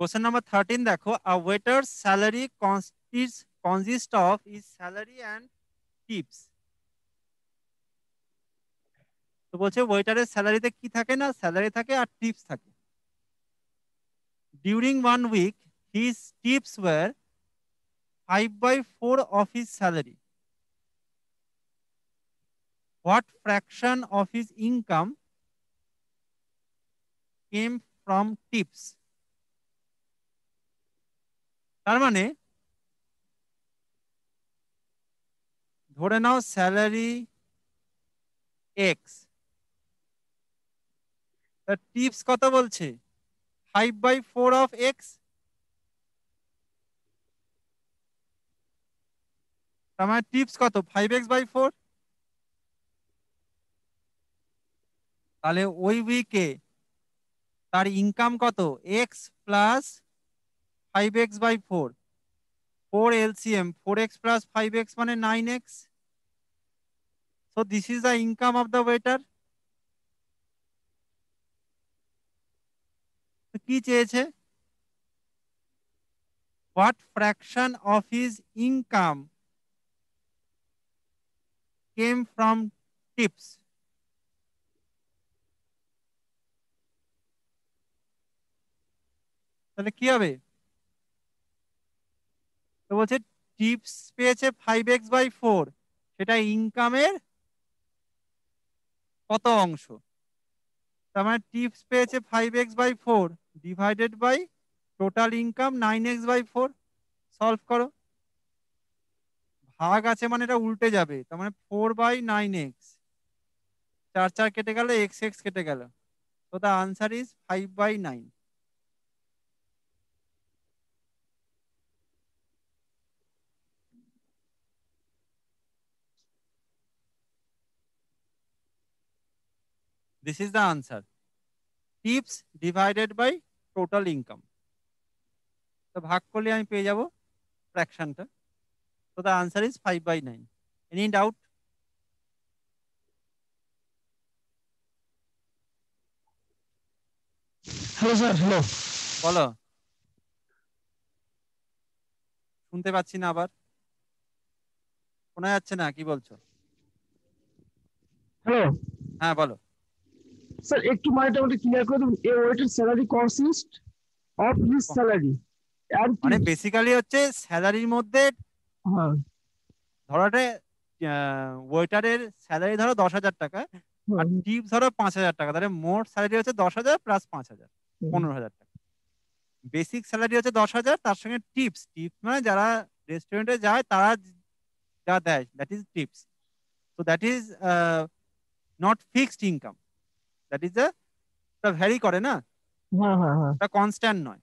Question number 13 দেখো, a waiter's salary consists of his salary and tips. তো বলছে ওয়েটারের স্যালারিতে কি থাকে না, স্যালারি থাকে আর টিপস থাকে। During 1 week his tips were 5/4 of his salary. What fraction of his income came from tips? তার মানে ধরে নাও স্যালারি এক্স, তার টিপস কত বলছে 5/4 অফ এক্স, তার মানে টিপস কত 5x/4। তাহলে ওই উইকে তার ইনকাম কত x plus 5x/4, 4 LCM, 4x plus 5x মানে 9x. So this is the income of the waiter. তো কি চেয়েছে, what fraction of his income came from tips? তাহলে কি হবে, তো বলছে টিপস পেয়েছে 5x/4, সেটা ইনকামের কত অংশ, তার মানে টিপস পেয়েছে 5x/4 divided by total income 9x/4। Solve করো, ভাগ আছে মানে এটা উল্টে যাবে, তার মানে 4/9x, 4 4 কেটে গেল, x x কেটে গেল। So the answer is 5/9. This is the answer. Tips divided by total income. তো ভাগ করলে আমি পেয়ে যাব ফ্র্যাকশনটা। So the answer is 5/9. Any doubt? Hello sir, hello. বলো, শুনতে পাচ্ছি না, আবার শোনা যাচ্ছে না, কি বলছো? হ্যালো হ্যাঁ বলো। স্যার, একটু মানেটা আমাকে ক্লিয়ার করে দিন। এ ওয়েটের salary consist of his salary and মানে টিপস। বেসিক্যালি হচ্ছে স্যালারির মধ্যে, হ্যাঁ, ধরো ওয়েটারের স্যালারি ধরো 10,000 টাকা আর হুম, টিপস ধরো 5,000 টাকা, তাহলে মোট স্যালারি হচ্ছে 10,000 প্লাস 5,000, হুম, 15,000 টাকা। বেসিক স্যালারি হচ্ছে 10,000, তার সঙ্গে টিপস, টিপস মানে যারা রেস্টুরেন্টে যায় তারা যা দেয়, দ্যাট ইজ টিপস। তো that is not fixed income, that is very করে না, হ্যাঁ, হ্যাঁ, হ্যাঁ। এটা কনস্ট্যান্ট নয়।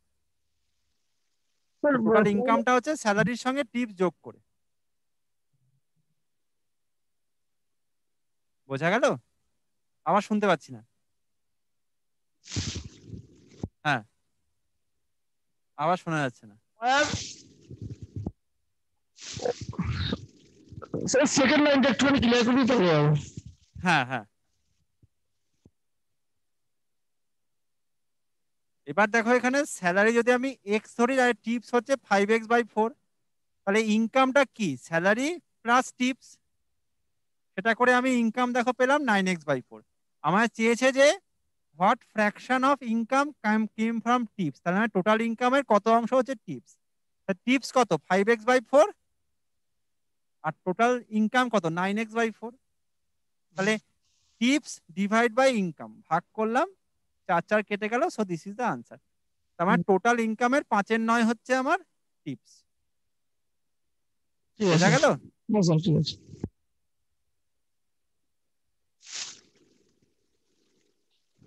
স্যার, টোটাল ইনকামটা হচ্ছে স্যালারির সঙ্গে টিপস যোগ করে। বোঝা গেল? আবার শুনতে পাচ্ছি না। হ্যাঁ, আবার শোনা যাচ্ছে না। স্যার, সেকেন্ড লাইনটা একটুখানি ক্লিয়ার করে দিতে হবে। হ্যাঁ হ্যাঁ, এবার দেখো এখানে স্যালারি যদি আমি এক্স ধরি আর টিপস হচ্ছে 5x/4, তাহলে ইনকামটা কি স্যালারি প্লাস টিপস, সেটা করে আমি ইনকাম দেখো পেলাম 9x/4। আমার চেয়েছে যে what fraction of income came from tips, তাহলে মানে টোটাল ইনকামের কত অংশ হচ্ছে টিপস। টিপস কত 5x/4 আর টোটাল ইনকাম কত 9x/4। তাহলে টিপস ডিভাইড বাই ইনকাম, ভাগ করলাম, 4 4 কেটে গেল। So this is the answer. তার মানে টোটাল ইনকামের 5/9 হচ্ছে আমার টিপস। ঠিক বোঝা আছে। গেল? হ্যাঁ স্যার, ঠিক আছে।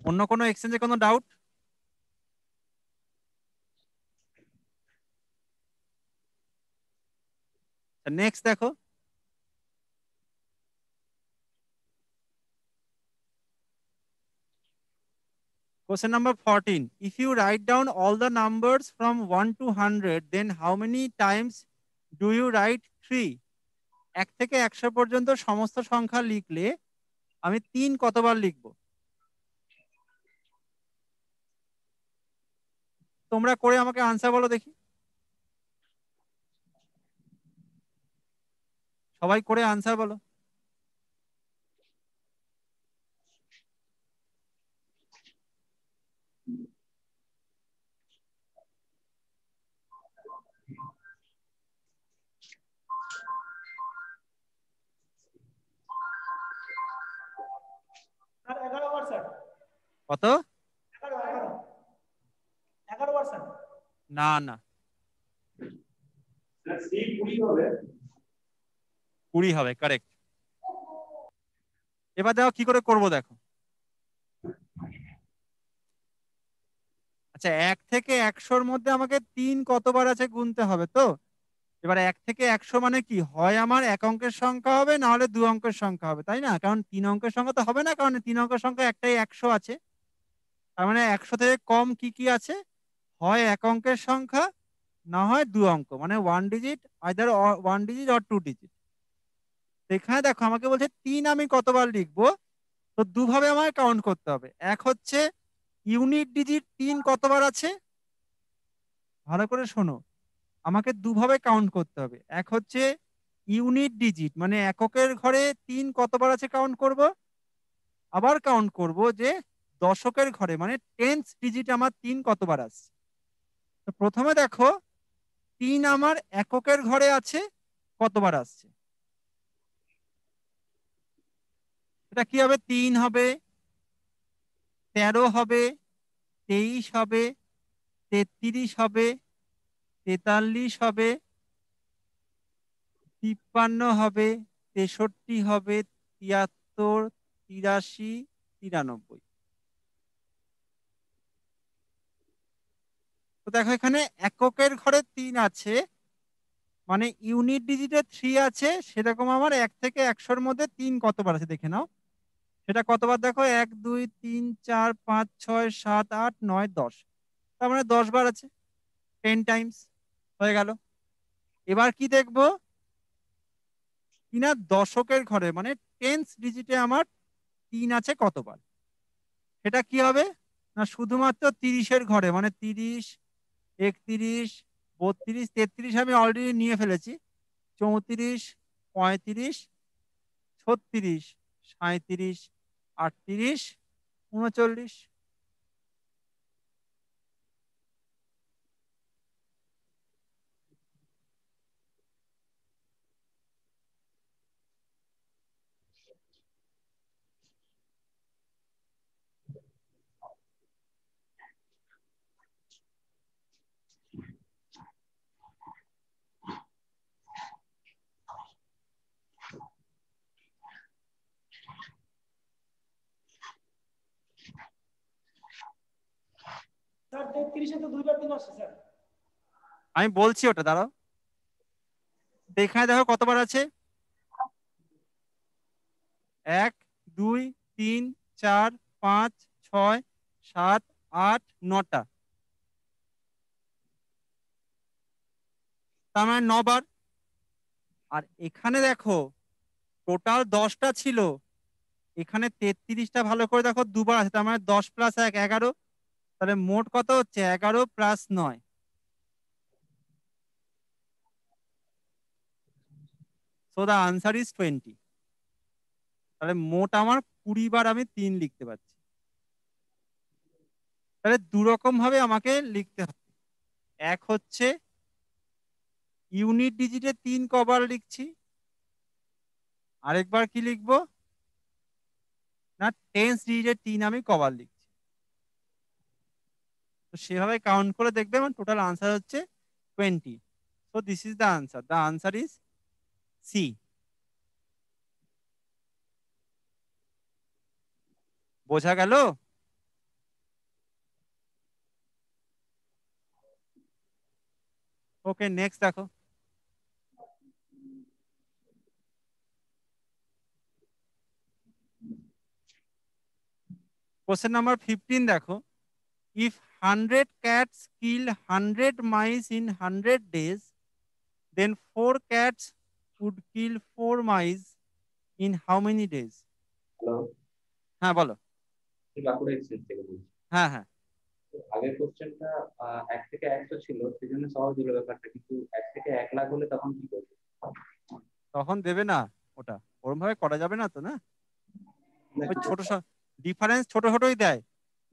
অন্য কোনো এক্সচেঞ্জে কোনো ডাউট? নেক্সট দেখো, question number 14. If you write down all the numbers from 1 to 100, then how many times do you write 3? 1 থেকে 100 পর্যন্ত সমস্ত সংখ্যা লিখলে আমি 3 কতবার লিখব? তোমরা করে আমাকে আনসার বলো দেখি, সবাই করে আনসার বলো। কত? 11। না না, 20 হবে, কারেক্ট। এবার দেখো কি করে করব, দেখো। আচ্ছা, 1 থেকে 100-র মধ্যে আমাকে 3 কতবার আছে গুনতে হবে তো। এবার 1 থেকে 100 মানে কি, হয় আমার এক অঙ্কের সংখ্যা হবে, না হলে 2 অঙ্কের সংখ্যা হবে, তাই না? কারণ 3 অঙ্কের সংখ্যা তো হবে না, কারণ 3 অঙ্কের সংখ্যা একটাই 100 আছে। তার মানে 100 থেকে কম কি কি আছে, হয় এক অঙ্কের সংখ্যা, না হয় 2 অঙ্ক, মানে 1 digit, either 1 digit or 2 digit. এখানে দেখো আমাকে বলছে 3 আমি কতবার লিখবো, তো দুভাবে আমাকে কাউন্ট করতে হবে। এক হচ্ছে ইউনিট ডিজিট 3 কতবার আছে, ভালো করে শোনো, আমাকে দুভাবে কাউন্ট করতে হবে। এক হচ্ছে ইউনিট ডিজিট মানে এককের ঘরে 3 কতবার আছে কাউন্ট করব, আবার কাউন্ট করব যে দশকের ঘরে মানে টেন্স ডিজিট আমার 3 কতবার আছে। তো প্রথমে দেখো 3 আমার এককের ঘরে আছে কতবার আসছে, এটা কি হবে, 3 হবে, 13 হবে, 23 হবে, 33 হবে, 43 হবে, 53 হবে, 63 হবে, 73, 83, 93। তো দেখো এখানে এককের ঘরে 3 আছে, মানে ইউনিট ডিজিটে 3 আছে, সেরকম আমার 1 থেকে 100-র মধ্যে 3 কতবার আছে দেখে নাও। সেটা কতবার দেখো, 1 2 3 4 5 6 7 8 9 10, তার মানে 10 বার আছে, 10 টাইমস হয়ে গেল। এবার কি দেখবো, কিনা দশকের ঘরে মানে টেন্স ডিজিটে আমার 3 আছে কতবার। সেটা কি হবে, না শুধুমাত্র 30-এর ঘরে, মানে 30, 31, 32, 33 আমি অলরেডি নিয়ে ফেলেছি, 34, 35, 36, 37, 38, 39। আমি বলছি ওটা, দাঁড়াও। তো এখানে দেখো কতবার আছে, 1 2 3 4 5 6 7 8 9টা, তার মানে 9 বার। আর এখানে দেখো টোটাল 10টা ছিল, এখানে 33টা ভালো করে দেখো দুবার আছে, তার মানে 10 প্লাস 1 11, তাহলে মোট কত হচ্ছে 11 plus 9, so the answer is 20। তাহলে মোট আমার 20 বার আমি 3 লিখতে পারছি। তাহলে দু রকম ভাবে আমাকে লিখতে হবে, এক হচ্ছে ইউনিট ডিজিটে 3 কবার লিখছি, আরেকবার কি লিখবো, না টেন্স ডিজিটে 3 আমি কবার লিখছি। তো সেভাবে কাউন্ট করে দেখবে আমার টোটাল আনসার হচ্ছে 20। So this is the answer, the answer is C. বোঝা গেল? ওকে, নেক্সট দেখো। কোশ্চেন নাম্বার 15 দেখো, if 100 cats kill 100 mice in 100 days, then 4 cats would kill 4 mice in how many days? Hello, হ্যাঁ বলো। Bankura exchange থেকে বলছি। হ্যাঁ হ্যাঁ। আগের কোশ্চেনটা 1 থেকে 100 ছিল, সেজন্য সহজ হলো ব্যাপারটা, কিন্তু 1 থেকে 1 লাখ হলে তখন কি করবে? তখন দেবে না, ওটা ওরম ভাবে করা যাবে না তো, না? ওই দেখো, ছোট ডিফারেন্স ছোট ছোটই দেয়।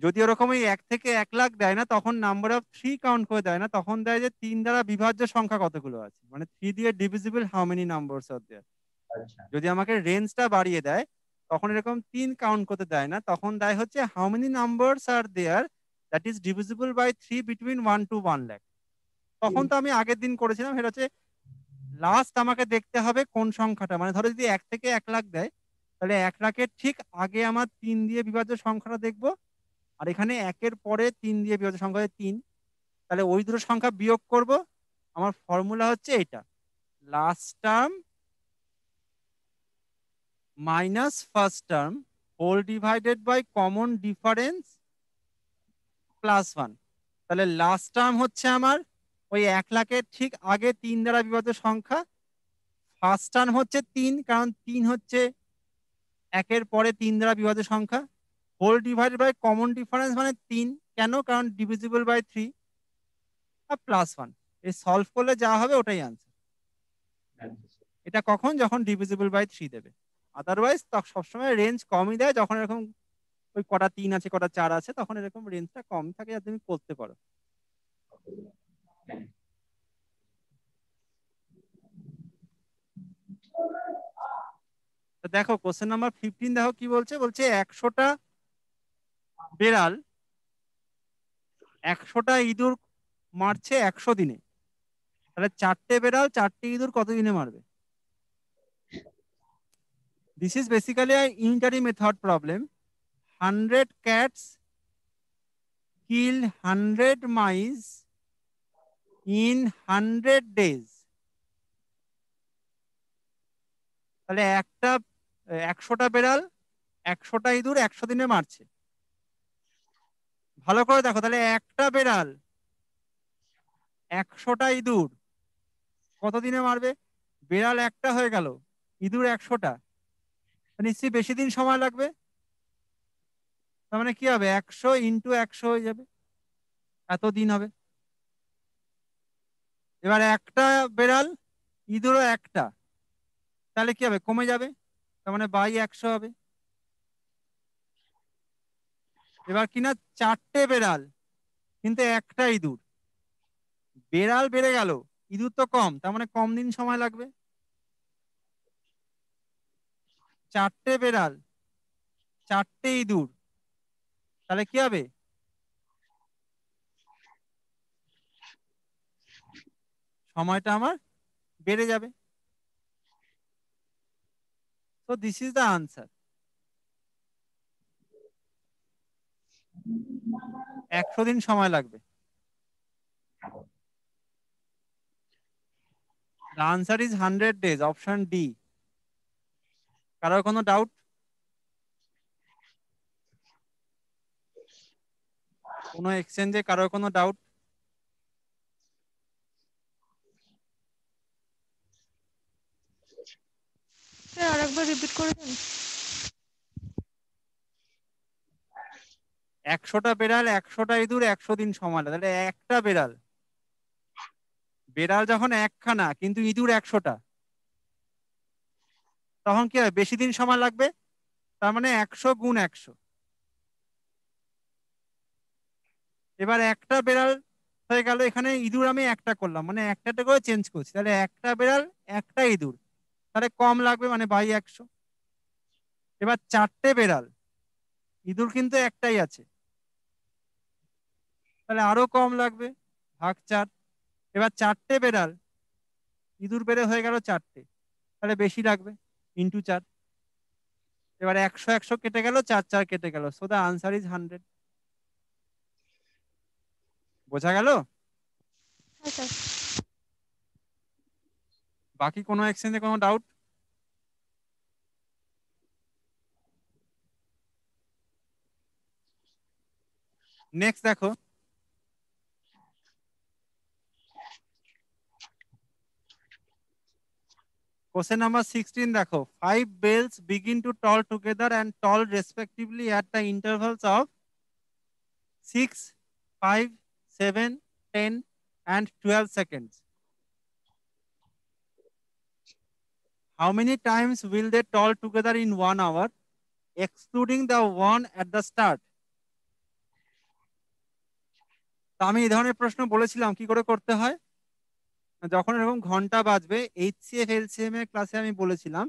যদি ওরকম ওই 1 থেকে 1 লাখ দেয় না, তখন নাম্বার অফ 3 কাউন্ট করে দেয় না, তখন দেয় যে 3 দ্বারা বিভাজ্য সংখ্যা কতগুলো আছে, মানে 3 দিয়ে divisible how many numbers are দেয়ার। আচ্ছা যদি আমাকে রেঞ্জটা বাড়িয়ে দেয়, তখন এরকম 3 কাউন্ট করতে দেয় না, তখন দেয় হচ্ছে how many numbers are there that is divisible by 3 between 1 to 1 lakh. তখন তো আমি আগের দিন করেছিলাম, সেটা হচ্ছে লাস্ট আমাকে দেখতে হবে কোন সংখ্যাটা, মানে ধরো যদি 1 থেকে 1 লাখ দেয়, তাহলে 1 লাখের ঠিক আগে আমার 3 দিয়ে বিভাজ্য সংখ্যাটা দেখবো, আর এখানে 1-এর পরে 3 দিয়ে বিভাজ্য সংখ্যা 3, তাহলে ওই দুটো সংখ্যা বিয়োগ করব। আমার ফর্মুলা হচ্ছে এটা, last term minus first term whole divided by common difference plus 1। তাহলে লাস্ট টার্ম হচ্ছে আমার ওই 1 লাখের ঠিক আগে 3 দ্বারা বিভাজ্য সংখ্যা, ফার্স্ট টার্ম হচ্ছে 3, কারণ 3 হচ্ছে 1-এর পরে 3 দ্বারা বিভাজ্য সংখ্যা, whole divided by common difference মানে 3, কেন, কারণ ডিভিজিবল বাই 3, আর প্লাস 1। এই সলভ করলে যা হবে ওটাই আনসার। আচ্ছা। এটা কখন, যখন ডিভিজিবল বাই 3 দেবে। আদারওয়াইজ সবসময় রেঞ্জ কমই দেয়, যখন এরকম ওই কটা 3 আছে কটা 4 আছে, তখন এরকম রেঞ্জটা কম থাকে যাতে তুমি করতে পারো। তো দেখো কোশ্চেন নাম্বার 15, দেখো কি বলছে, বলছে 100টা বেড়াল 100টা ইঁদুর মারছে 100 দিনে, তাহলে 4টে বেড়াল 4টে ইঁদুর কত দিনে মারবে? This is basically a unitary method problem. 100 cats kill 100 mice in 100 days। তাহলে 100টা বেড়াল 100টা ইঁদুর 100 দিনে মারছে। ভালো করে দেখো, তাহলে একটা বেড়াল 100টা ইঁদুর কত দিনে মারবে? বেড়াল একটা হয়ে গেল, ইঁদুর 100টা, নিশ্চয়ই বেশি দিন সময় লাগবে। তার মানে কি হবে, 100 ইন্টু 100 হয়ে যাবে, এত দিন হবে। এবার একটা বেড়াল ইঁদুরও একটা, তাহলে কি হবে, কমে যাবে, তার মানে বাই 100 হবে। এবার কিনা 4টে বেড়াল কিন্তু একটা ইঁদুর, বেড়াল বেড়ে গেল ইঁদুর তো কম, তার মানে কম দিন সময় লাগবে। 4টে বেড়াল 4টে ইঁদুর, তাহলে কি হবে, সময়টা আমার বেড়ে যাবে। তো দিস ইজ দ্য আনসার। 100 দিন সময় লাগবে। The answer is 100 days, option D. কারোর কোনো ডাউট? কোনো এক্সচেঞ্জে কারোর কোনো ডাউট? আরেকবার রিপিট করে দেন। 100টা বেড়াল 100টা ইঁদুর 100 দিন সময় লাগে, তাহলে একটা বেড়াল, বেড়াল যখন একখানা কিন্তু ইঁদুর 100টা, তখন কি হবে, বেশি দিন সময় লাগবে, তার মানে 100 গুণ 100। এবার একটা বেড়াল হয়ে গেল, এখানে ইঁদুর আমি একটা করলাম, মানে একটা করে চেঞ্জ করছি, তাহলে একটা বেড়াল একটা ইঁদুর, তাহলে কম লাগবে, মানে বাই 100। এবার 4টে বেড়াল, ইঁদুর কিন্তু একটাই আছে, তাহলে আরো কম লাগবে, ভাগ 4। এবার 4টে বেড়াল, ইঁদুর বেড়ে হয়ে গেল 4টে, তাহলে বেশি লাগবে, ইন্টু 4। এবার 100 100 কেটে গেল, 4 4 কেটে গেল, সো দা আনসার ইজ 100। বোঝা গেল? হ্যাঁ স্যার। বাকি কোনো এক্সচেঞ্জে কোনো ডাউট? নেক্সট দেখো, কোশ্চেন নাম্বার 16 দেখো, 5 bells begin to toll together and toll respectively at the intervals of 6 5, 7, 10 and 12 seconds. How many times will they toll together in 1 hour, excluding the one at the start? তো আমি এই ধরনের প্রশ্ন বলেছিলাম কি করে করতে হয়। যখন এরকম ঘন্টা বাজবে, HCF LCM এর ক্লাসে আমি বলেছিলাম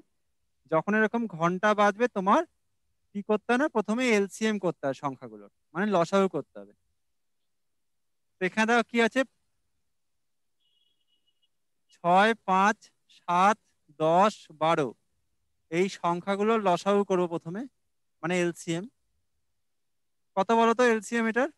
যখন এরকম ঘন্টা বাজবে তোমার কি করতে হবে না, প্রথমে LCM করতে হবে সংখ্যাগুলো, মানে লসাগু করতে হবে। তো এখানে দেখো কি আছে, 6, 5, 7, 10, 12 এই সংখ্যাগুলোর লসাগু করবো প্রথমে, মানে LCM। কত বলো তো LCM এটার?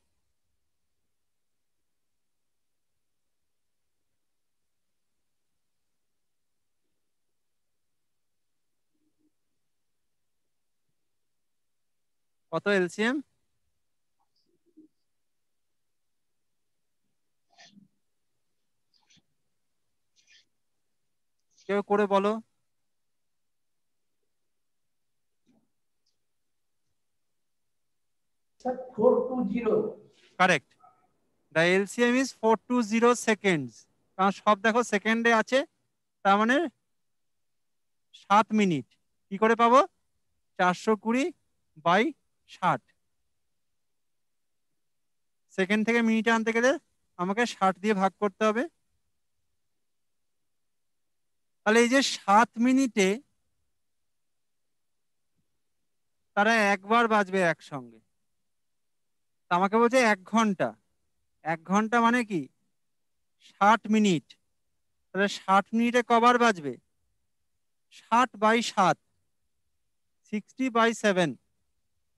কত LCM? কেউ করে বলো। Sir, 420. Correct, the LCM is 420 seconds. কারণ সব দেখো সেকেন্ডে আছে, তার মানে 7 মিনিট। কি করে পাবো? 420/60। সেকেন্ড থেকে মিনিটে আনতে গেলে আমাকে 60 দিয়ে ভাগ করতে হবে। তাহলে এই যে 7 মিনিটে তারা একবার বাজবে একসঙ্গে। তা আমাকে বলছে 1 ঘন্টা। 1 ঘন্টা মানে কি 60 মিনিট। তাহলে 60 মিনিটে কবার বাজবে? 60/7, 60/7।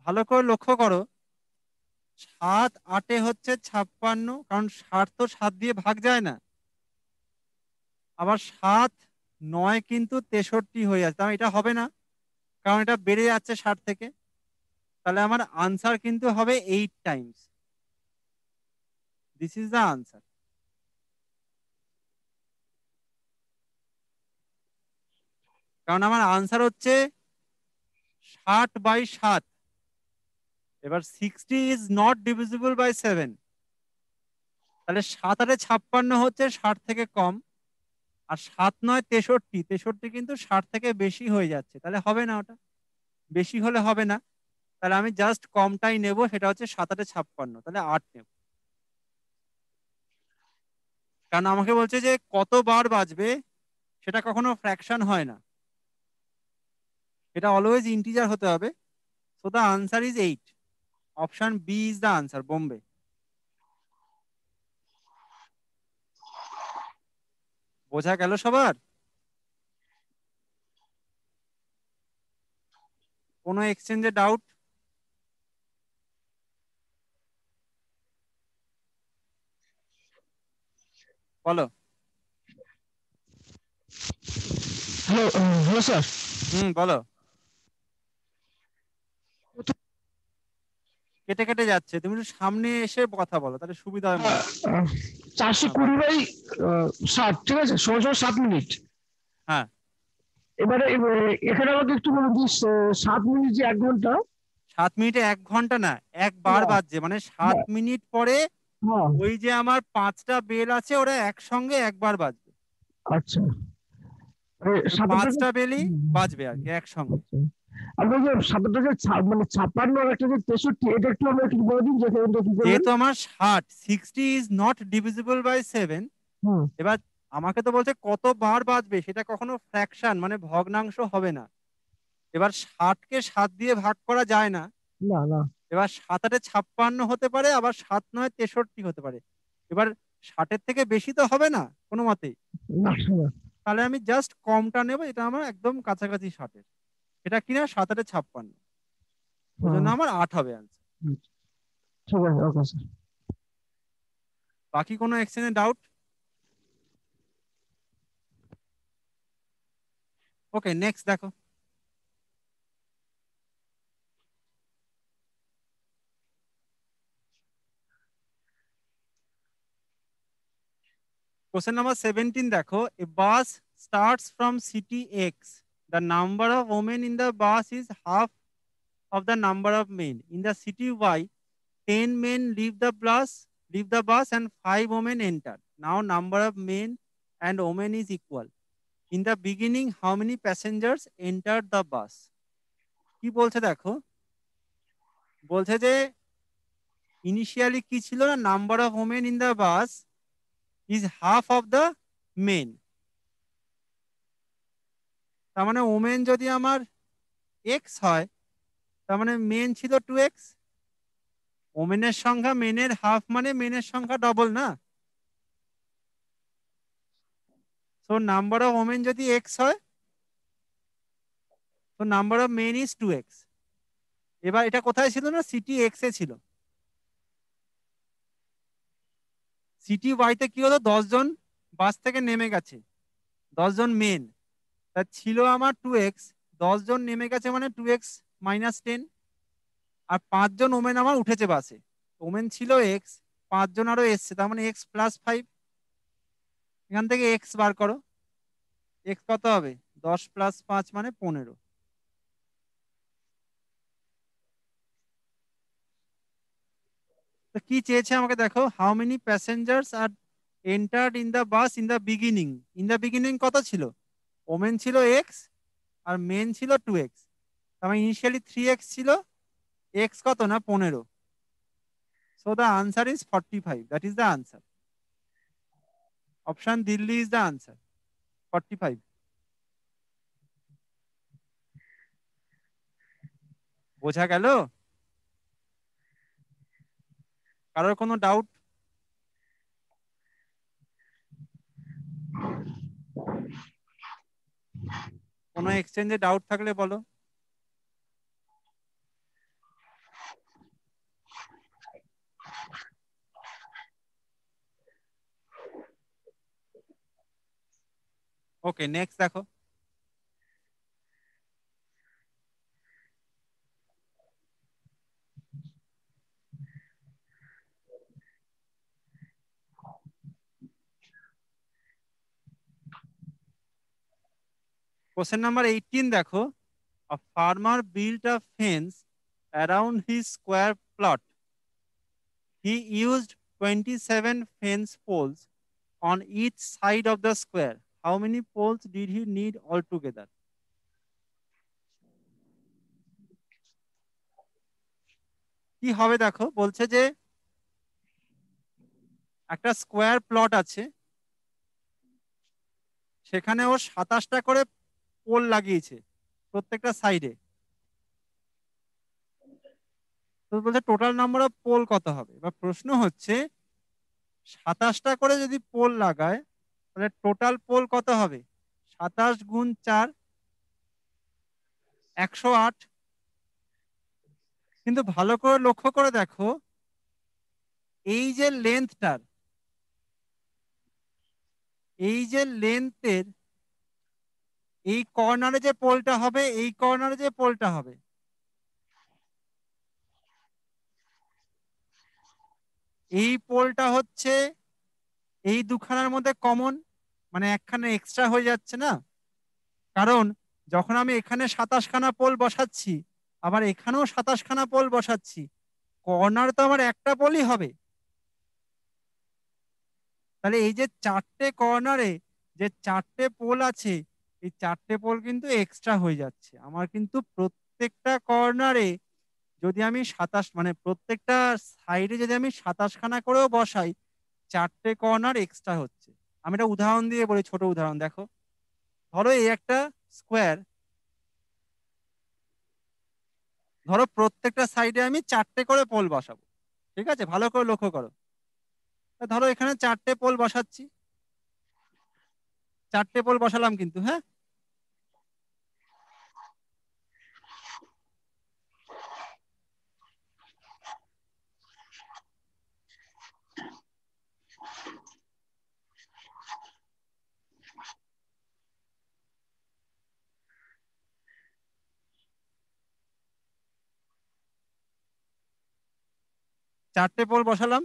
ভালো করে লক্ষ্য করো, 7 8 হচ্ছে 56, কারণ 60 তো 7 দিয়ে ভাগ যায় না। আবার 7 9 কিন্তু 63 হয়ে যাচ্ছে, তাহলে এটা হবে না, কারণ এটা বেড়ে যাচ্ছে 60 থেকে। তাহলে আমার আনসার কিন্তু হবে 8 Times. This is the answer. কারণ আমার আনসার হচ্ছে 60/7। এবার 60 ইজ নট ডিভিজিবল বাই 7। তাহলে 7 8 56 হচ্ছে 60 থেকে কম, আর 7 9 63, 63 কিন্তু 60 থেকে বেশি হয়ে যাচ্ছে, তাহলে হবে না, ওটা বেশি হলে হবে না। তাহলে আমি জাস্ট কমটাই নেব, সেটা হচ্ছে 7 8 56, তাহলে 8 নেব। কারণ আমাকে বলছে যে কতবার বাজবে, সেটা কখনো ফ্র্যাকশন হয় না, এটা অলওয়েজ ইন্টিজার হতে হবে। So the answer is 8। Option B is the answer, Bombay. বোঝা গেল সবার? কোনো এক্সচেঞ্জে ডাউট? বলো। Hello hello sir. বলো। কেটে কেটে যাচ্ছে, তুমি একটু সামনে এসে কথা বলো, তাহলে সুবিধা হয় মনে হয়। 420/60, ঠিক আছে, 7 মিনিট। হ্যাঁ, এবারে এখানে আমাকে একটু বলে দিস, 7 মিনিট যে 1 ঘন্টা। 7 মিনিটে 1 ঘন্টা না, একবার হ্যাঁ, বাজছে, মানে 7 হ্যাঁ, মিনিট পরে হ্যাঁ, ওই যে আমার 5টা বেল আছে, ওরা একসঙ্গে একবার বাজবে। আচ্ছা। ওই সাতটাকে 5টা বেলই বাজবে আর কি একসঙ্গে। আচ্ছা, আমরা যে সাতটাকে মানে 56 আর একটা যে 63, এটা একটু আমরা একটু বলে দিন যে এটা কি করবেন। যেহেতু আমার 60 ইজ নট ডিভিজিবল বাই 7, হুম। এবার আমাকে তো বলছে কতবার বাজবে, সেটা কখনো ফ্র্যাকশন মানে ভগ্নাংশ হবে না। এবার 60কে 7 দিয়ে ভাগ করা যায় না। না না এবার 7 8 56 হতে পারে, আবার 7 9 63 হতে পারে। এবার 60-এর থেকে বেশি তো হবে না কোনো মতেই। না না। তাহলে আমি জাস্ট কমটা নেব, এটা আমার একদম কাছাকাছি 60-এর। এটা কিনা 7 8 56, ওই জন্য হ্যাঁ, আমার 8 হবে আনসার। ঠিক আছে, ওকে স্যার। বাকি কোনো এক্সচেঞ্জে ডাউট? ওকে, নেক্সট দেখো। Question number 17 দেখো, a bus starts from city X. The number of women in the bus is half of the number of men. In the city Y, 10 men leave the bus leave the bus and 5 women enter. Now number of men and women is equal. In the beginning, how many passengers entered the bus? কি বলছে দেখো, বলছে যে initially কি ছিল না, number of women in the bus is half of the men. তার মানে ওমেন যদি আমার এক্স হয়, তার মানে মেন ছিল 2x। ওমেনের সংখ্যা মেনের হাফ, মানে মেনের সংখ্যা ডবল না। সো নাম্বার অফ ওমেন যদি এক্স হয়, তো number of main is 2x। এবার এটা কোথায় ছিল না, সিটি এক্স এ ছিল। সিটি ওয়াইতে কি হলো, 10 জন বাস থেকে নেমে গেছে, 10 জন মেন। তা ছিল আমার 2x, 10 জন নেমে গেছে মানে 2x -10, আর 5 জন ওমেন আমার উঠেছে বাসে। ওমেন ছিল এক্স, 5 জন আরো এসছে, তার মানে x + 5। এখান থেকে x বার করো, x কত হবে, 10 + 5 মানে 15। তো কি চেয়েছে আমাকে দেখো, how many passengers are entered in the bus in the beginning. In the beginning কত ছিল, ওমেন ছিল এক্স আর মেন ছিল 2x। তার মানে ইনিশিয়ালি 3x ছিল, এক্স কত না 15। So the answer is 45, that is the answer. Option Delhi is the answer, 45। বোঝা গেল? কারোর কোনো ডাউট? কোনো এক্সচেঞ্জে ডাউট থাকলে বলো। ওকে, নেক্সট দেখো। কোশ্চেন নাম্বার 18 দেখো, a farmer built a fence around his square plot. He used 27 fence poles on each side of the square. How many poles did he need altogether? কি হবে দেখো, বলছে যে একটা স্কোয়ার প্লট আছে, সেখানে ও 27টা করে পোল লাগিয়েছে প্রত্যেকটা সাইডে। তো বলছে টোটাল নাম্বার অফ পোল কত হবে। এবার প্রশ্ন হচ্ছে 27টা করে যদি পোল লাগায়, তাহলে টোটাল পোল কত হবে, 27 গুণ 4, 108। কিন্তু ভালো করে লক্ষ্য করে দেখো, এই যে লেন্থটার, এই যে লেন্থের এই কর্নারে যে পোলটা হবে, এই কর্নারে যে পোলটা হবে, এই পোলটা হচ্ছে এই দুখানার মধ্যে কমন, মানে একখানা এক্সট্রা হয়ে যাচ্ছে না। কারণ যখন আমি এখানে 27খানা পোল বসাচ্ছি, আবার এখানেও 27খানা পোল বসাচ্ছি, কর্নার তো আমার একটা পোলই হবে। তাহলে এই যে 4টে কর্নারে যে 4টে পোল আছে, এই 4টে পোল কিন্তু এক্সট্রা হয়ে যাচ্ছে আমার। কিন্তু প্রত্যেকটা কর্নারে যদি আমি 27, মানে প্রত্যেকটা সাইডে যদি আমি 27খানা করেও বসাই, 4টে কর্নার এক্সট্রা হচ্ছে। আমি একটা উদাহরণ দিয়ে বলি, ছোট উদাহরণ দেখো। ধরো এই একটা স্কোয়ার, ধরো প্রত্যেকটা সাইডে আমি 4টে করে পোল বসাবো, ঠিক আছে, ভালো করে লক্ষ্য করো। ধরো এখানে 4টে পোল বসাচ্ছি, 4টে পোল বসালাম কিন্তু, হ্যাঁ। চারটে পোল বসালাম,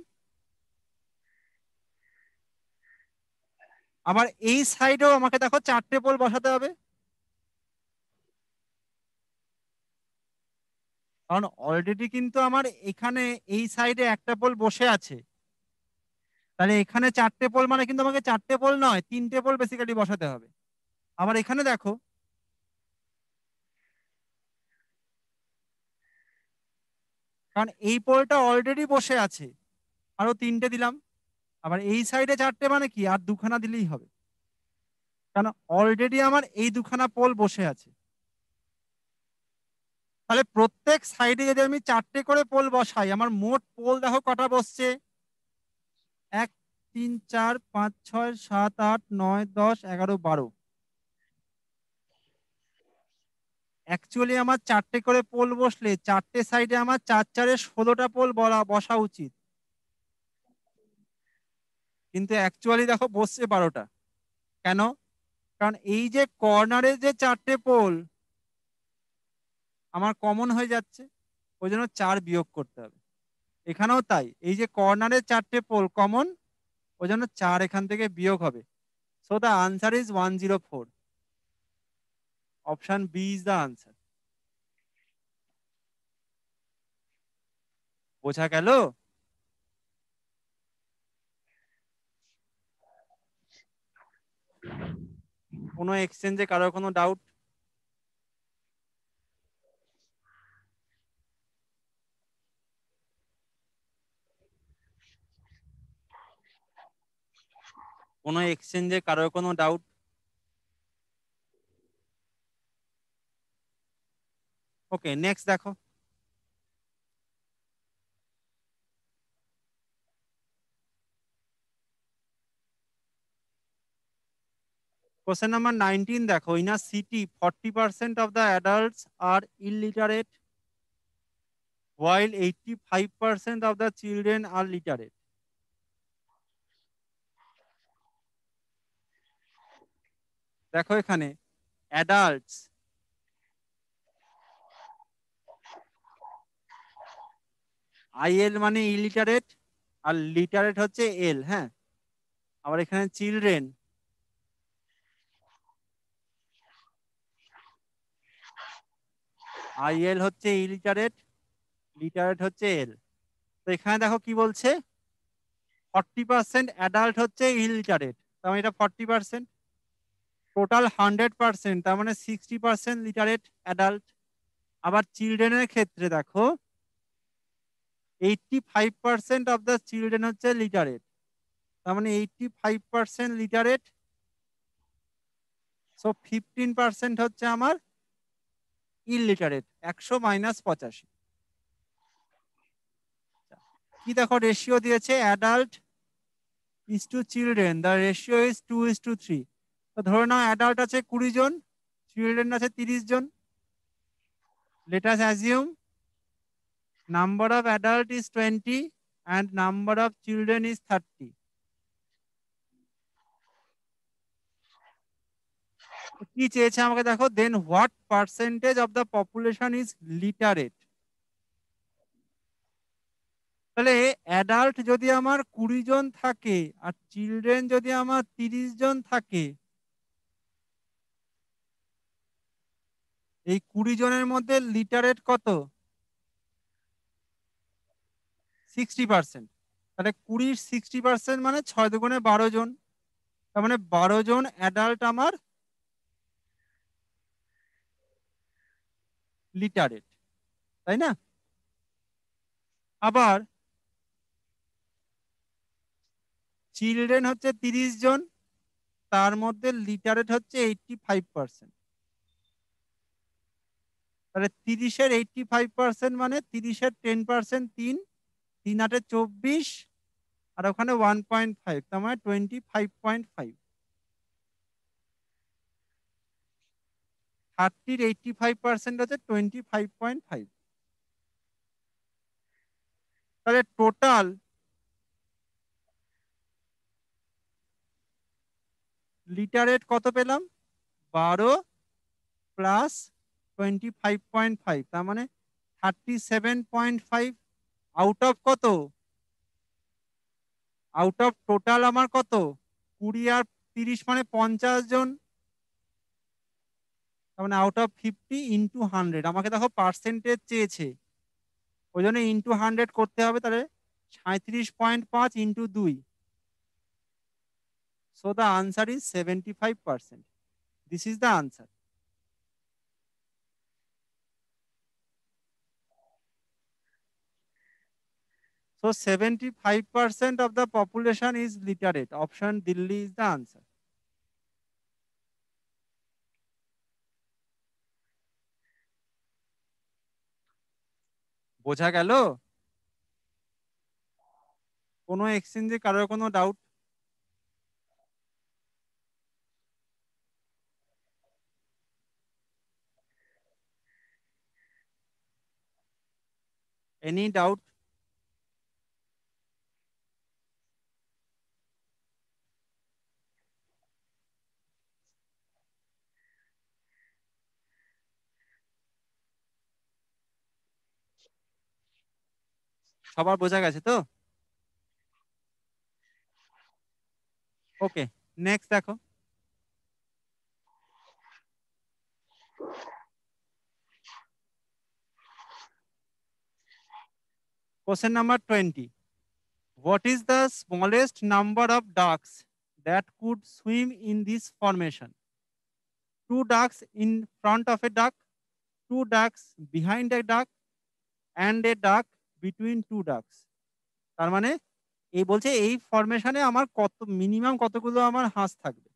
আবার এই সাইডেও আমাকে দেখো 4টে পোল বসাতে হবে। কারণ অলরেডি কিন্তু আমার এখানে এই সাইডে একটা পোল বসে আছে, তাহলে এখানে 4টে পোল মানে কিন্তু আমাকে 4টে পোল নয় 3টে পোল বেসিক্যালি বসাতে হবে। আবার এখানে দেখো কারণ এই পোলটা অলরেডি বসে আছে, আরো 3টে দিলাম। আবার এই সাইডে 4টে মানে কি আর 2খানা দিলেই হবে, কারণ অলরেডি আমার এই 2খানা পোল বসে আছে। তাহলে প্রত্যেক সাইডে যদি আমি 4টে করে পোল বসাই, আমার মোট পোল দেখো কটা বসছে, 1 3 4 5 6 7 8 9 10 11 12। অ্যাকচুয়ালি আমার 4টে করে পোল বসলে 4টে সাইডে আমার 4 4-এ 16টা পোল বসা উচিত, কিন্তু অ্যাকচুয়ালি দেখো বসছে 12টা। কেন? কারণ এই যে কর্নারে যে 4টে পোল আমার কমন হয়ে যাচ্ছে, ওই জন্য 4 বিয়োগ করতে হবে। এখানেও তাই, এই যে কর্নারে 4টে পোল কমন, ওই জন্য 4 এখান থেকে বিয়োগ হবে। So the answer is 104। Option B is the answer. বোঝা গেল? কোনো এক্সচেঞ্জে কারোর কোনো ডাউট? কোনো এক্সচেঞ্জে কারোর কোনো ডাউট? ওকে, নেক্সট দেখো। Question number 19 দেখো, in a city 40% of the adults are illiterate while 85% of the children are literate. দেখো এখানে অ্যাডাল্টস, আইএল মানে ইলিটারেট আর লিটারেট হচ্ছে এল, হ্যাঁ। আবার এখানে চিলড্রেন, আইএল হচ্ছে ইলিটারেট, লিটারেট হচ্ছে এল। তো এখানে দেখো কি বলছে, 40% অ্যাডাল্ট হচ্ছে ইলিটারেট, তার মানে এটা 40%। টোটাল 100%, তার মানে 60% লিটারেট অ্যাডাল্ট। আবার চিলড্রেনের ক্ষেত্রে দেখো 85% অফ দ্য চিলড্রেন হচ্ছে লিটারেট, তার মানে 85% লিটারেট। সো 15% হচ্ছে আমার ইলিটারেট। 100 মাইনাস 85। কি দেখো রেশিও দিয়েছে, adult is to children, the ratio is 2:3। তো ধরে নাও অ্যাডাল্ট আছে 20 জন, চিলড্রেন আছে 30 জন। Let us assume number of adult is 20 and number of children is 30. কি চেয়েছে আমাকে দেখো, then what percentage of the population is literate. তাহলে অ্যাডাল্ট যদি আমার 20 জন থাকে আর চিলড্রেন যদি আমার 30 জন থাকে, এই 20 জনের মধ্যে লিটারেট কত? 60%। তাহলে 20 60% মানে 6 দুগুণে 12 জন, তার মানে 12 জন অ্যাডাল্ট আমার লিটারেট, তাই না? আবার চিলড্রেন হচ্ছে 30 জন, তার মধ্যে লিটারেট হচ্ছে 85%। তাহলে 30-এর 85% মানে 30-এর 10% 3, 3 8 24, আর ওখানে 1.5, তার মানে 25.5। 30-র 85% হচ্ছে 25.5। তাহলে টোটাল লিটারেট কত পেলাম? 12 প্লাস 25.5, তার মানে 37.5 আউট অফ কত? আউট অফ টোটাল আমার কত? 20 আর 30 মানে 50 জন, তার মানে আউট অফ 50 ইন্টু 100। আমাকে দেখো পার্সেন্টেজ চেয়েছে, ওই জন্য ইন্টু 100 করতে হবে। তাহলে 37.5 into 2, So the answer is 75%. This is the answer. So 75% of the population is literate. Option Delhi is the answer. বোঝা গেল? কোনো এক্সচেঞ্জে কারোর কোনো ডাউট? Any doubt? সবার বোঝা গেছে তো? ওকে, নেক্সট দেখো। Question number 20. What is the smallest number of ducks that could swim in this formation? 2 ducks in front of a duck, 2 ducks behind a duck, and a duck between 2 ducks. তার মানে এই বলছে এই ফরমেশনে আমার কত minimum কতগুলো আমার হাঁস থাকবে।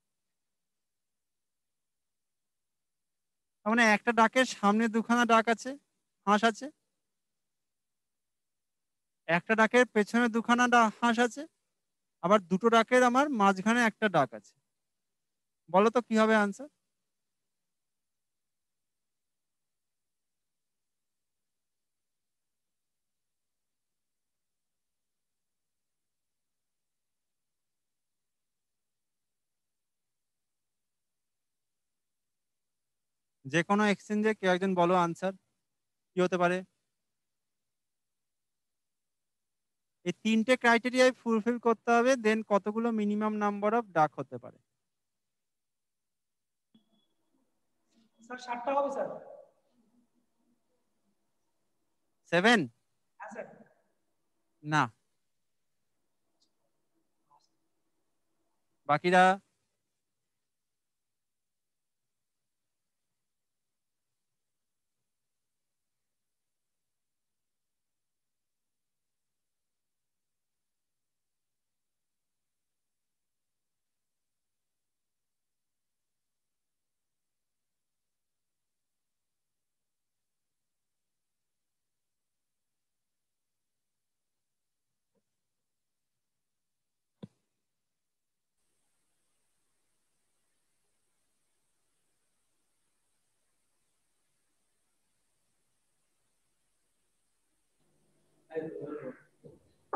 তার মানে একটা ডাকের সামনে দুখানা ডাক আছে, হাঁস আছে। একটা ডাকের পেছনে দুখানা হাঁস আছে, আবার দুটো ডাকের আমার মাঝখানে একটা ডাক আছে। বলো তো কি হবে আনসার? যে কোনো এক্সচেঞ্জে কেউ একজন বলো আনসার কি হতে পারে? এই তিনটে ক্রাইটেরিয়ায় ফুলফিল করতে হবে, দেন কতগুলো মিনিমাম নাম্বার অফ ডাক হতে পারে? স্যার 7টা হবে স্যার। 7? হ্যাঁ স্যার। না, বাকিরা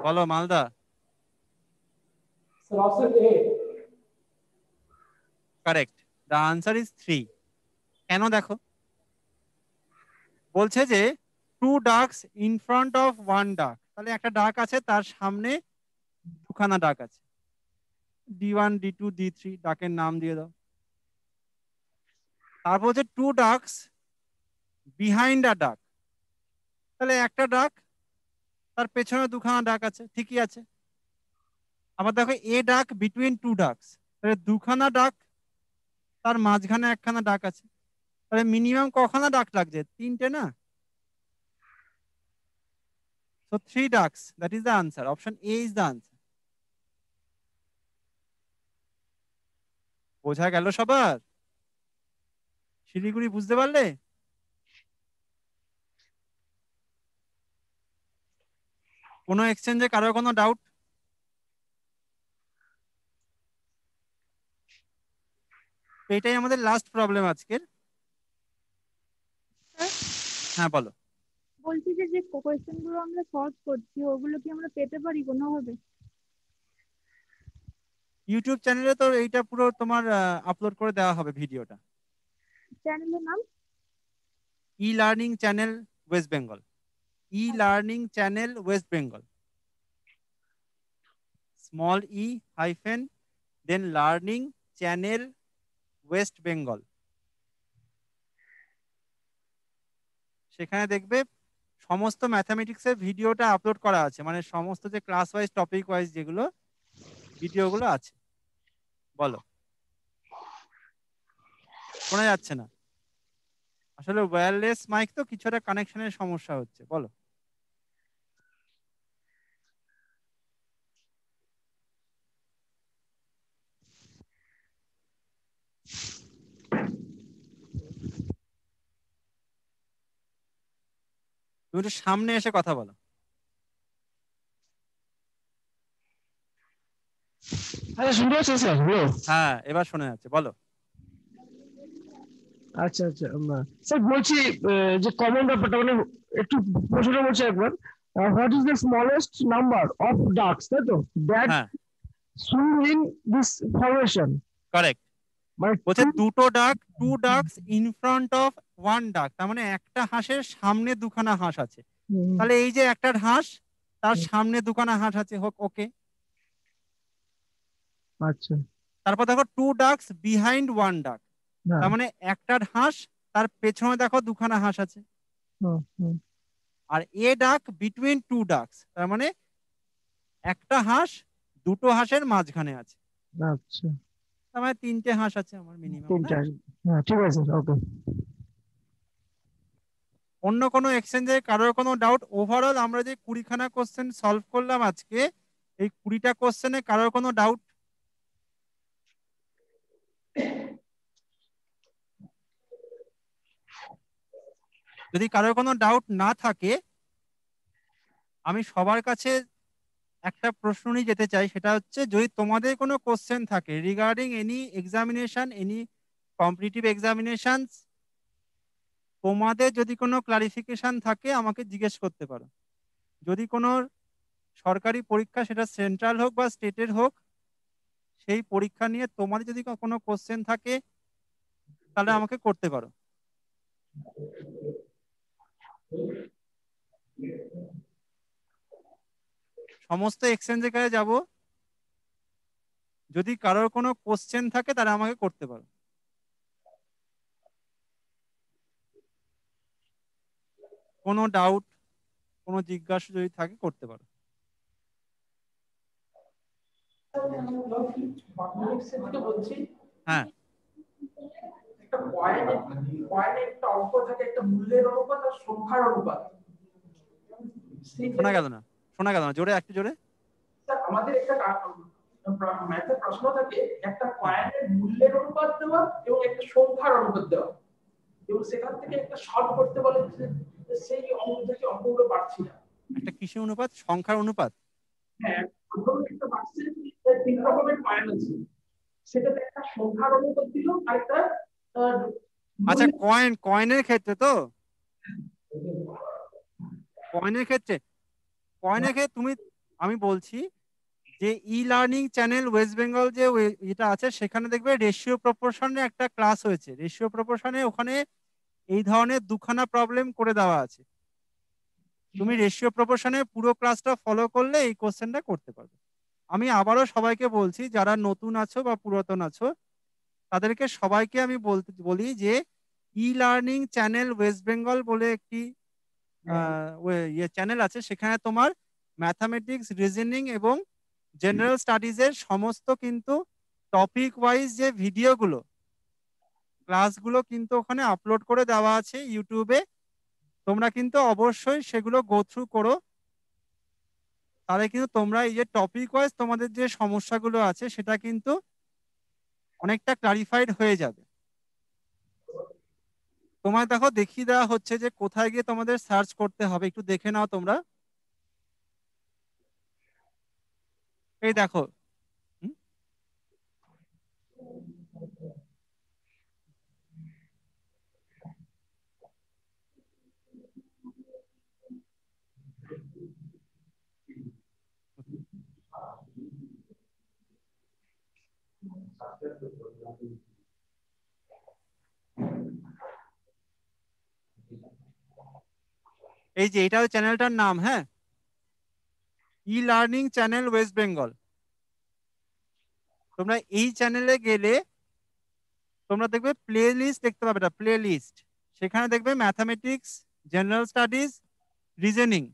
বলো Malda. Sir option A. Correct, the answer is 3। কেন দেখো, বলছে যে 2 ডাকস ইন ফ্রন্ট অফ 1 ডাক, তাহলে একটা ডাক আছে তার সামনে দুখানা ডাক আছে, D1 D2 D3 ডাকের নাম দিয়ে দাও। তারপর হচ্ছে 2 ডাকস বিহাইন্ড আ ডাক, তাহলে একটা ডাক তার পেছনে দুখানা ডাক আছে, ঠিকই আছে। আবার দেখো এ ডাক বিটুইন 2 ডাকস, তাহলে দুখানা ডাক তার মাঝখানে একখানা ডাক আছে, তাহলে মিনিমাম কখানা ডাক লাগছে? 3টে না? So 3 ducks, that is the answer. Option A is the answer. বোঝা গেল সবার? শিলিগুড়ি বুঝতে পারলে? কোনো এক্সচেঞ্জে কারো কোনো ডাউট? এটাই আমাদের লাস্ট প্রবলেম আজকের। হ্যাঁ বলো। বলছি যে যে কোয়েশ্চেন গুলো আমরা সলভ করছি ওগুলো কি আমরা পেতে পারি কোনোভাবে? ইউটিউব চ্যানেলে তো এইটা পুরো তোমার আপলোড করে দেওয়া হবে ভিডিওটা। চ্যানেলের নাম? E learning channel West Bengal. E learning channel West Bengal, small e hyphen then learning channel West Bengal. সেখানে দেখবে সমস্ত ম্যাথামেটিক্সের ভিডিওটা আপলোড করা আছে, মানে সমস্ত যে ক্লাস ওয়াইজ টপিক ওয়াইজ যেগুলো ভিডিওগুলো আছে। বলো, শোনা যাচ্ছে না। আসলে ওয়্যারলেস মাইক তো, কিছু একটা কানেকশনের সমস্যা হচ্ছে। বলো। তুমি একটু সামনে এসে কথা বলো। আচ্ছা, শুনতে পাচ্ছেন স্যার? হ্যালো। হ্যাঁ, এবার শোনা যাচ্ছে, বলো। আচ্ছা আচ্ছা, স্যার বলছি যে কমন ব্যাপারটা মানে একটু প্রশ্নটা বলছি একবার। What is the smallest number of ducks, তাই তো, দ্যাট হ্যাঁ, swim in this formation? Correct. মানে বলছে দুটো duck, two ducks in front of one duck, তার মানে একটা হাঁসের সামনে দুখানা হাঁস আছে। তাহলে এই যে একটা হাঁস, তার সামনে দুখানা হাঁস আছে, হোক, ওকে। আচ্ছা। তারপর দেখো টু ডাকস বিহাইন্ড ওয়ান ডাক, হ্যাঁ। তার মানে একটার হাঁস, তার পেছনে দেখো দুখানা হাঁস আছে। হুম, হুম, আর এ ডাক বিটুইন টু ডাকস, তার মানে একটা হাঁস দুটো হাঁসের মাঝখানে আছে। আচ্ছা। তার মানে তিনটে হাঁস আছে আমার মিনিমাম, না? তিনটা। হ্যাঁ, ঠিক আছে স্যার, ওকে। অন্য কোনো এক্সচেঞ্জে কারোর কোনো ডাউট? ওভারঅল আমরা যে 20খানা কোশ্চেন সলভ করলাম আজকে, এই 20টা কোশ্চেনে কারোর কোনো ডাউট? যদি কারোর কোনো ডাউট না থাকে, আমি সবার কাছে একটা প্রশ্ন নিয়ে যেতে চাই। সেটা হচ্ছে, যদি তোমাদের কোনো কোশ্চেন থাকে regarding any examination, any competitive examination, তোমাদের যদি কোনো ক্লারিফিকেশন থাকে আমাকে জিজ্ঞেস করতে পারো। যদি কোনো সরকারি পরীক্ষা, সেটা সেন্ট্রাল হোক বা স্টেটের হোক, সেই পরীক্ষা নিয়ে তোমাদের যদি কোনো কোশ্চেন থাকে, তাহলে আমাকে করতে পারো। সমস্ত এক্সচেঞ্জের কাছে যাব, যদি কারোর কোনো কোশ্চেন থাকে তাহলে আমাকে করতে পারো। কোনো ডাউট, কোনো জিজ্ঞাসা যদি থাকে করতে পারো। বলছি হ্যাঁ, একটা কয়েনের একটা অঙ্ক থাকে, একটা মূল্যের অনুপাত আর সংখ্যার অনুপাত। শোনা গেল না, শোনা গেল না, জোরে, একটু জোরে। স্যার, আমাদের একটা ম্যাথে প্রশ্ন থাকে, একটা হ্যাঁ, কয়েনের মূল্যের অনুপাত দেওয়া এবং একটা সংখ্যার অনুপাত দেওয়া, এবং সেখান থেকে একটা শর্ট করতে বলে। সেই অঙ্ক থেকে অঙ্কগুলো পাচ্ছি না। একটা কিসের অনুপাত? সংখ্যার অনুপাত? হ্যাঁ, ধরুন একটা বাক্সে 3 রকমের কয়েন আছে, সেটাতে একটা সংখ্যার অনুপাত দিল আর একটা আচ্ছা, কয়েনের ক্ষেত্রে তো, কয়েনের ক্ষেত্রে, তুমি, আমি বলছি যে ই লার্নিং চ্যানেল ওয়েস্ট বেঙ্গল যে এটা আছে, সেখানে দেখবে রেশিও প্রপোর্শনে একটা ক্লাস হয়েছে। রেশিও প্রপোর্শনে ওখানে এই ধরনের দুখানা প্রবলেম করে দেওয়া আছে। তুমি রেশিও প্রপোর্শনে পুরো ক্লাসটা ফলো করলে এই কোশ্চেনটা করতে পারবে। আমি আবারও সবাইকে বলছি, যারা নতুন আছো বা পুরাতন আছো, তাদেরকে সবাইকে আমি বলি যে ই লার্নিং চ্যানেল ওয়েস্ট বেঙ্গল বলে একটি চ্যানেল আছে। সেখানে তোমার ম্যাথামেটিক্স, রিজনিং এবং জেনারেল স্টাডিজের সমস্ত কিন্তু টপিক ওয়াইজ যে ভিডিওগুলো, ক্লাসগুলো কিন্তু ওখানে আপলোড করে দেওয়া আছে ইউটিউবে। তোমরা কিন্তু অবশ্যই সেগুলো গো থ্রু করো, তাহলে কিন্তু তোমরা এই যে টপিক ওয়াইজ তোমাদের যে সমস্যাগুলো আছে সেটা কিন্তু অনেকটা ক্লারিফাইড হয়ে যাবে। তোমার দেখো দেখিয়ে দেওয়া হচ্ছে যে কোথায় গিয়ে তোমাদের সার্চ করতে হবে, একটু দেখে নাও তোমরা। এই দেখো, হুম? এই যে এটা চ্যানেলটার নাম, হ্যাঁ, ই লার্নিং চ্যানেল ওয়েস্ট বেঙ্গল। তোমরা এই চ্যানেলে গেলে তোমরা দেখবে প্লে লিস্ট দেখতে পাবে, এটা প্লে লিস্ট। সেখানে দেখবে ম্যাথামেটিক্স, জেনারেল স্টাডিজ, রিজনিং।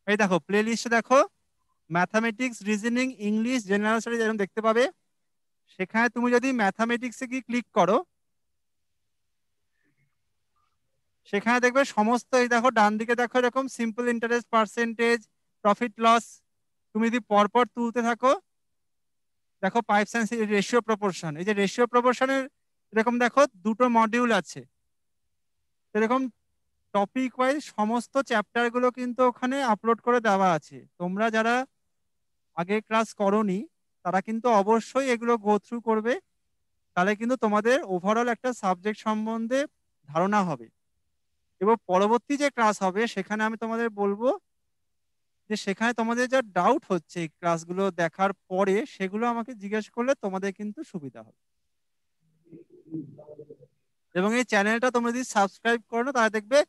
এই দেখো প্লে লিস্টে দেখো mathematics, reasoning, English, general studies এরকম দেখতে পাবে। সেখানে তুমি যদি ম্যাথামেটিক্সে কি ক্লিক করো, সেখানে দেখবে সমস্ত, এই দেখো ডান দিকে দেখো এরকম simple interest, percentage, profit loss, তুমি যদি পরপর তুলতে থাকো, দেখো পাইপস অ্যান্ড রেশিও প্রপোর্শন, এই যে রেশিও প্রপোর্শনের এরকম দেখো দুটো মডিউল আছে। এরকম টপিক ওয়াইজ সমস্ত চ্যাপ্টার গুলো কিন্তু ওখানে আপলোড করে দেওয়া আছে। তোমরা যারা আগে ক্লাস করোনি তারা কিন্তু অবশ্যই এগুলো গো থ্রু করবে, তাহলে কিন্তু তোমাদের ওভারঅল একটা সাবজেক্ট সম্বন্ধে ধারণা হবে। এবং পরবর্তী যে ক্লাস হবে সেখানে আমি তোমাদের বলবো যে সেখানে তোমাদের যা ডাউট হচ্ছে এই ক্লাসগুলো দেখার পরে সেগুলো আমাকে জিজ্ঞেস করলে তোমাদের কিন্তু সুবিধা হবে। এবং এই চ্যানেলটা তোমরা যদি সাবস্ক্রাইব করো না, তাহলে দেখবে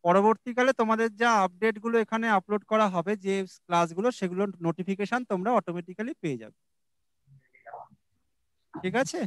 পরবর্তীকালে তোমাদের যা আপডেট গুলো এখানে আপলোড করা হবে, যে ক্লাসগুলো, সেগুলোর নোটিফিকেশন তোমরা অটোমেটিক্যালি পেয়ে যাবে। ঠিক আছে।